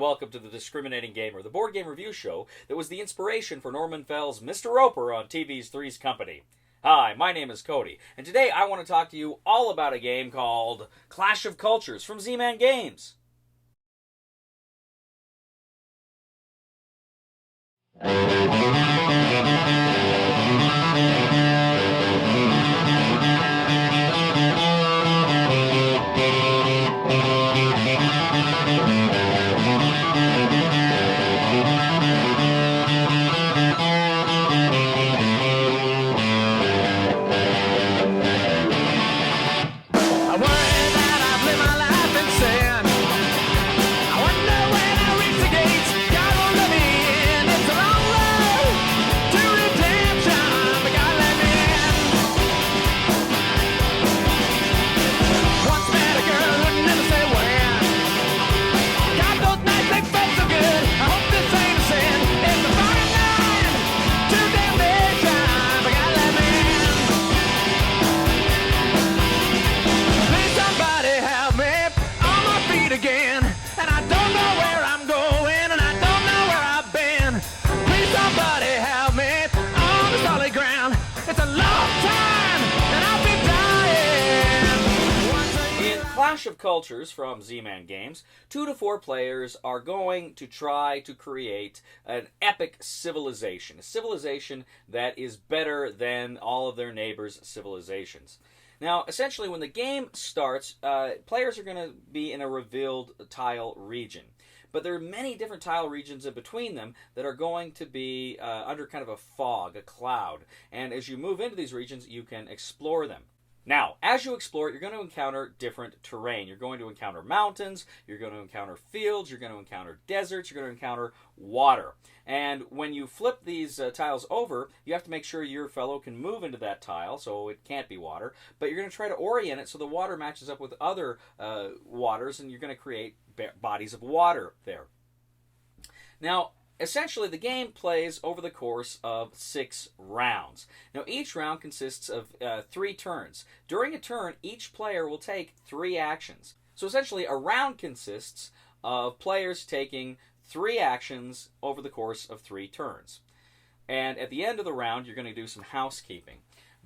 welcome to the Discriminating Gamer, the board game review show that was the inspiration for Norman Fell's Mr. Roper on TV's Three's Company. Hi, my name is Cody, and today I want to talk to you all about a game called Clash of Cultures from Z-Man Games. Clash of Cultures from Z-Man Games, 2 to 4 players are going to try to create an epic civilization. A civilization that is better than all of their neighbors' civilizations. Now, essentially, when the game starts, players are going to be in a revealed tile region. But there are many different tile regions in between them that are going to be under kind of a fog, a cloud. And as you move into these regions, you can explore them. Now, as you explore, you're going to encounter different terrain. You're going to encounter mountains, you're going to encounter fields, you're going to encounter deserts, you're going to encounter water. And when you flip these tiles over, you have to make sure your fellow can move into that tile, so it can't be water. But you're going to try to orient it so the water matches up with other waters, and you're going to create bodies of water there. Now, essentially, the game plays over the course of 6 rounds. Now, each round consists of 3 turns. During a turn, each player will take 3 actions. So essentially, a round consists of players taking 3 actions over the course of 3 turns. And at the end of the round, you're going to do some housekeeping.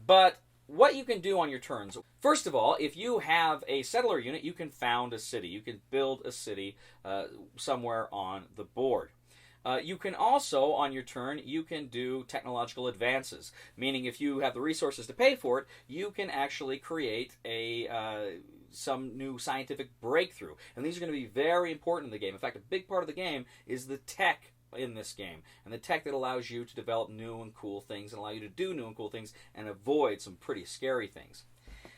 But what you can do on your turns, first of all, if you have a settler unit, you can found a city. You can build a city somewhere on the board. You can also, on your turn, you can do technological advances, meaning if you have the resources to pay for it, you can actually create some new scientific breakthrough. And these are going to be very important in the game. In fact, a big part of the game is the tech in this game, and the tech that allows you to develop new and cool things and allow you to do new and cool things and avoid some pretty scary things.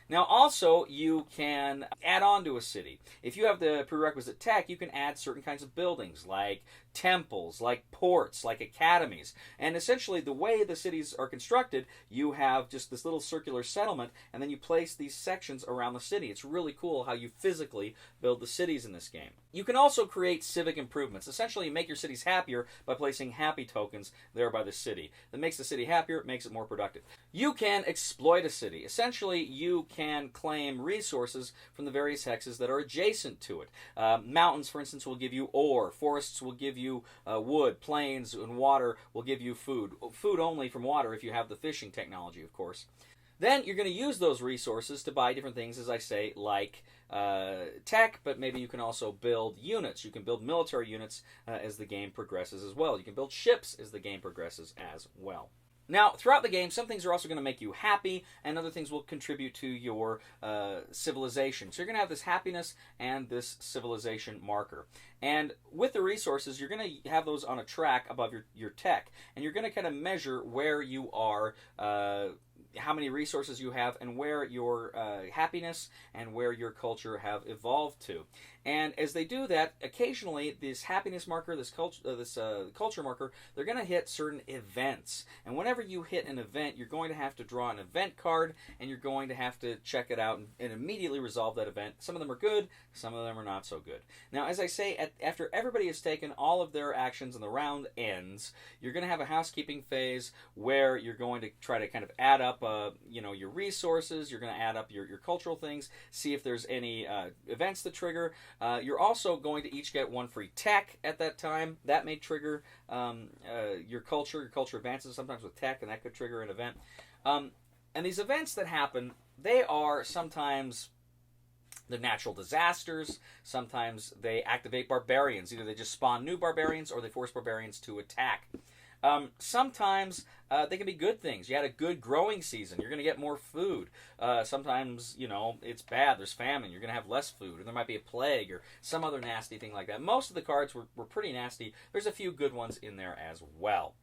Now, also, you can add on to a city. If you have the prerequisite tech, you can add certain kinds of buildings, like temples, like ports, like academies. And essentially, the way the cities are constructed, you have just this little circular settlement, and then you place these sections around the city. It's really cool how you physically build the cities in this game. You can also create civic improvements. Essentially, you make your cities happier by placing happy tokens there by the city. That makes the city happier, it makes it more productive. You can exploit a city. Essentially, you can claim resources from the various hexes that are adjacent to it. Mountains, for instance, will give you ore. Forests will give you wood. Plains and water will give you food. Food only from water if you have the fishing technology, of course. Then you're going to use those resources to buy different things, as I say, like tech, but maybe you can also build units. You can build military units as the game progresses as well. You can build ships as the game progresses as well. Now, throughout the game, some things are also going to make you happy, and other things will contribute to your civilization. So you're going to have this happiness and this civilization marker. And with the resources, you're going to have those on a track above your tech, and you're going to kind of measure where you are, how many resources you have, and where your happiness and where your culture have evolved to. And as they do that, occasionally this happiness marker, this culture marker, they're going to hit certain events. And whenever you hit an event, you're going to have to draw an event card, and you're going to have to check it out and immediately resolve that event. Some of them are good, some of them are not so good. Now, as I say, after everybody has taken all of their actions and the round ends, you're going to have a housekeeping phase where you're going to try to kind of add up your resources. You're going to add up your cultural things, see if there's any events that trigger. You're also going to each get one free tech at that time. That may trigger your culture. Your culture advances sometimes with tech, and that could trigger an event. And these events that happen, they are sometimes the natural disasters. Sometimes they activate barbarians. Either they just spawn new barbarians or they force barbarians to attack. Sometimes they can be good things. You had a good growing season. You're going to get more food. Sometimes, it's bad. There's famine. You're going to have less food. Or there might be a plague or some other nasty thing like that. Most of the cards were pretty nasty. There's a few good ones in there as well.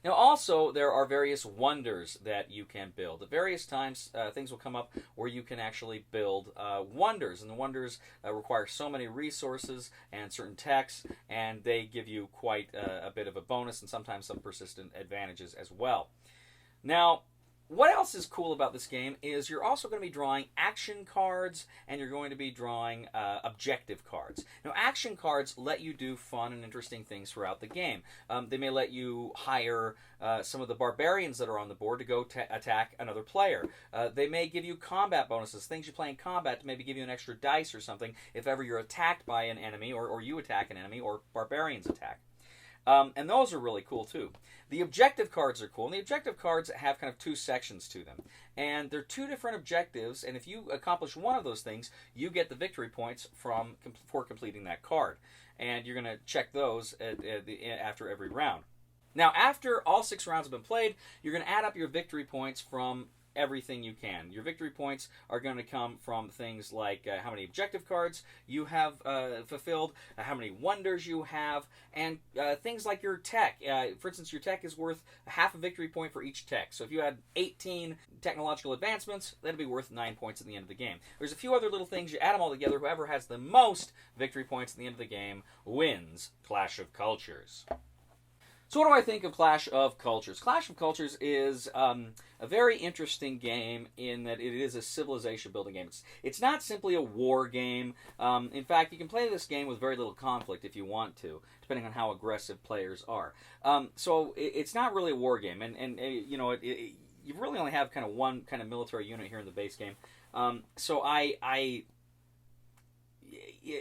Now, also, there are various wonders that you can build. At various times, things will come up where you can actually build wonders. And the wonders require so many resources and certain techs, and they give you quite a bit of a bonus and sometimes some persistent advantages as well. Now, what else is cool about this game is you're also going to be drawing action cards, and you're going to be drawing objective cards. Now, action cards let you do fun and interesting things throughout the game. They may let you hire some of the barbarians that are on the board to go attack another player. They may give you combat bonuses, things you play in combat to maybe give you an extra dice or something if ever you're attacked by an enemy, or you attack an enemy, or barbarians attack. And those are really cool too. The objective cards are cool, and the objective cards have kind of two sections to them. And they're two different objectives, and if you accomplish one of those things, you get the victory points for completing that card. And you're going to check those after every round. Now, after all 6 rounds have been played, you're going to add up your victory points from everything you can. Your victory points are going to come from things like how many objective cards you have fulfilled, how many wonders you have, and things like your tech. For instance, your tech is worth half a victory point for each tech. So if you had 18 technological advancements, that'd be worth 9 points at the end of the game. There's a few other little things. You add them all together. Whoever has the most victory points at the end of the game wins Clash of Cultures. So what do I think of Clash of Cultures? Clash of Cultures is a very interesting game in that it is a civilization building game. It's not simply a war game. In fact, you can play this game with very little conflict if you want to, depending on how aggressive players are. So it's not really a war game, and you really only have kind of one kind of military unit here in the base game. So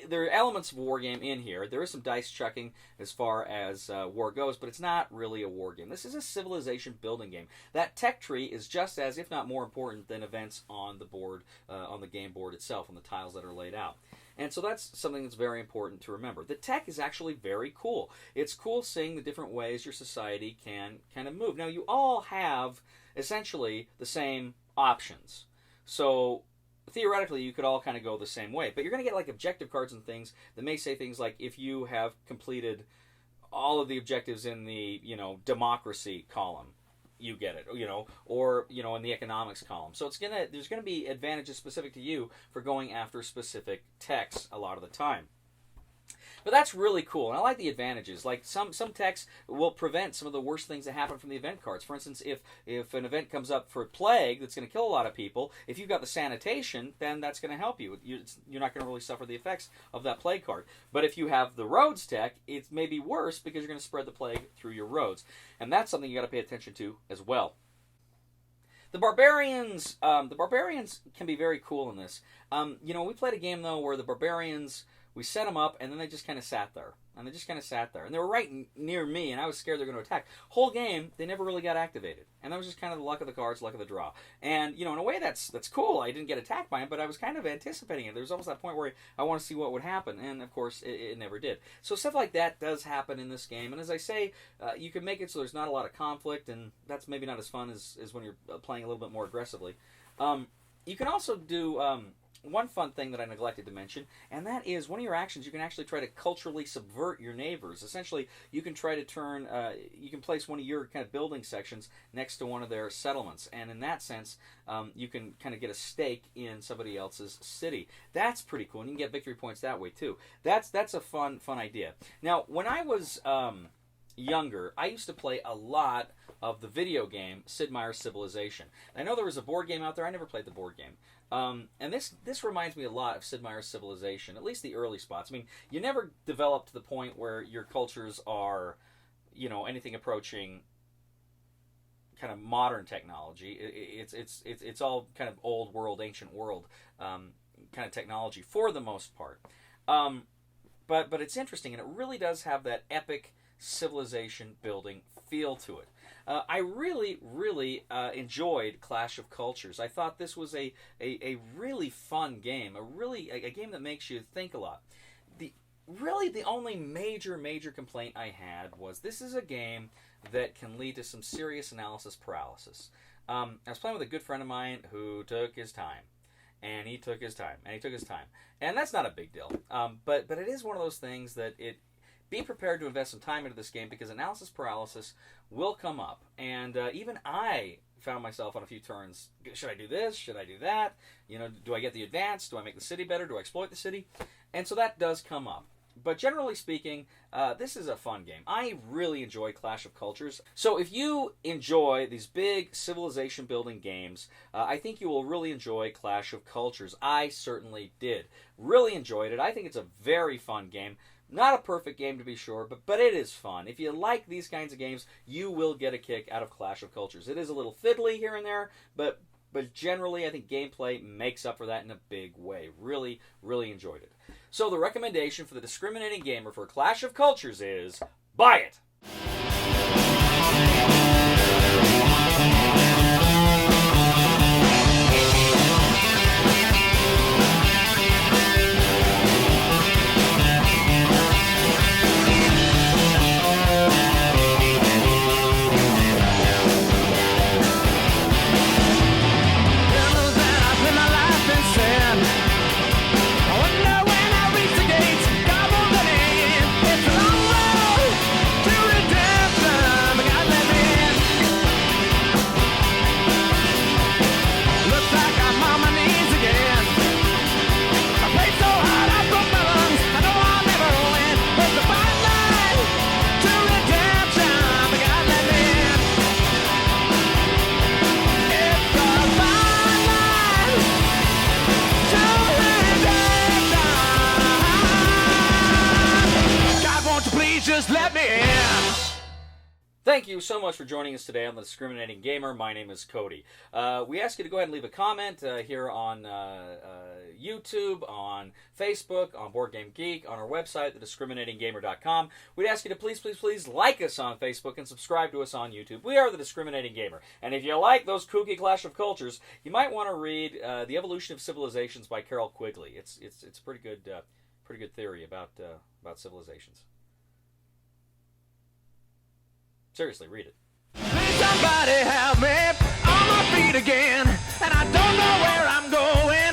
there are elements of war game in here. There is some dice chucking as far as war goes, but it's not really a war game. This is a civilization building game. That tech tree is just as, if not more important than events on the board, on the game board itself, on the tiles that are laid out. And so that's something that's very important to remember. The tech is actually very cool. It's cool seeing the different ways your society can kind of move. Now, you all have essentially the same options. So theoretically, you could all kind of go the same way. But you're going to get like objective cards and things that may say things like, if you have completed all of the objectives in the, democracy column, you get it, or in the economics column. So there's going to be advantages specific to you for going after specific techs a lot of the time. But that's really cool, and I like the advantages. Like some techs will prevent some of the worst things that happen from the event cards. For instance, if an event comes up for plague that's going to kill a lot of people, if you've got the sanitation, then that's going to help you. You're not going to really suffer the effects of that plague card. But if you have the roads tech, it may be worse because you're going to spread the plague through your roads, and that's something you got to pay attention to as well. The barbarians can be very cool in this. We played a game though where the barbarians, we set them up, and then they just kind of sat there. And they were right near me, and I was scared they were going to attack. Whole game, they never really got activated. And that was just kind of the luck of the cards, luck of the draw. And, in a way, that's cool. I didn't get attacked by them, but I was kind of anticipating it. There was almost that point where I want to see what would happen. And, of course, it never did. So stuff like that does happen in this game. And as I say, you can make it so there's not a lot of conflict, and that's maybe not as fun as when you're playing a little bit more aggressively. You can also do one fun thing that I neglected to mention, and that is one of your actions, you can actually try to culturally subvert your neighbors. Essentially, you can try to you can place one of your kind of building sections next to one of their settlements, and in that sense, you can kind of get a stake in somebody else's city. That's pretty cool, and you can get victory points that way too. That's a fun idea. Now, when I was younger, I used to play a lot of the video game Sid Meier's Civilization. I know there was a board game out there. I never played the board game. And this reminds me a lot of Sid Meier's Civilization, at least the early spots. I mean, you never develop to the point where your cultures are, anything approaching kind of modern technology. It's all kind of old world, ancient world kind of technology for the most part. But it's interesting, and it really does have that epic civilization building feel to it. I really, really enjoyed Clash of Cultures. I thought this was a really fun game, a game that makes you think a lot. The only major complaint I had was this is a game that can lead to some serious analysis paralysis. I was playing with a good friend of mine who took his time. And he took his time, and that's not a big deal. But it is one of those things that be prepared to invest some time into this game, because analysis paralysis will come up. And even I found myself on a few turns. Should I do this? Should I do that? Do I get the advance? Do I make the city better? Do I exploit the city? And so that does come up. But generally speaking, this is a fun game. I really enjoy Clash of Cultures. So if you enjoy these big civilization building games, I think you will really enjoy Clash of Cultures. I certainly did. Really enjoyed it. I think it's a very fun game. Not a perfect game, to be sure, but it is fun. If you like these kinds of games, you will get a kick out of Clash of Cultures. It is a little fiddly here and there, but generally I think gameplay makes up for that in a big way. Really, really enjoyed it. So the recommendation for the discriminating gamer for Clash of Cultures is buy it! Just let me in. Thank you so much for joining us today on The Discriminating Gamer. My name is Cody. We ask you to go ahead and leave a comment here on YouTube, on Facebook, on Board Game Geek, on our website, thediscriminatinggamer.com. We'd ask you to please like us on Facebook and subscribe to us on YouTube. We are The Discriminating Gamer. And if you like those kooky Clash of Cultures, you might want to read The Evolution of Civilizations by Carol Quigley. It's pretty good theory about civilizations. Seriously, read it. Please somebody help me on my feet again, and I don't know where I'm going.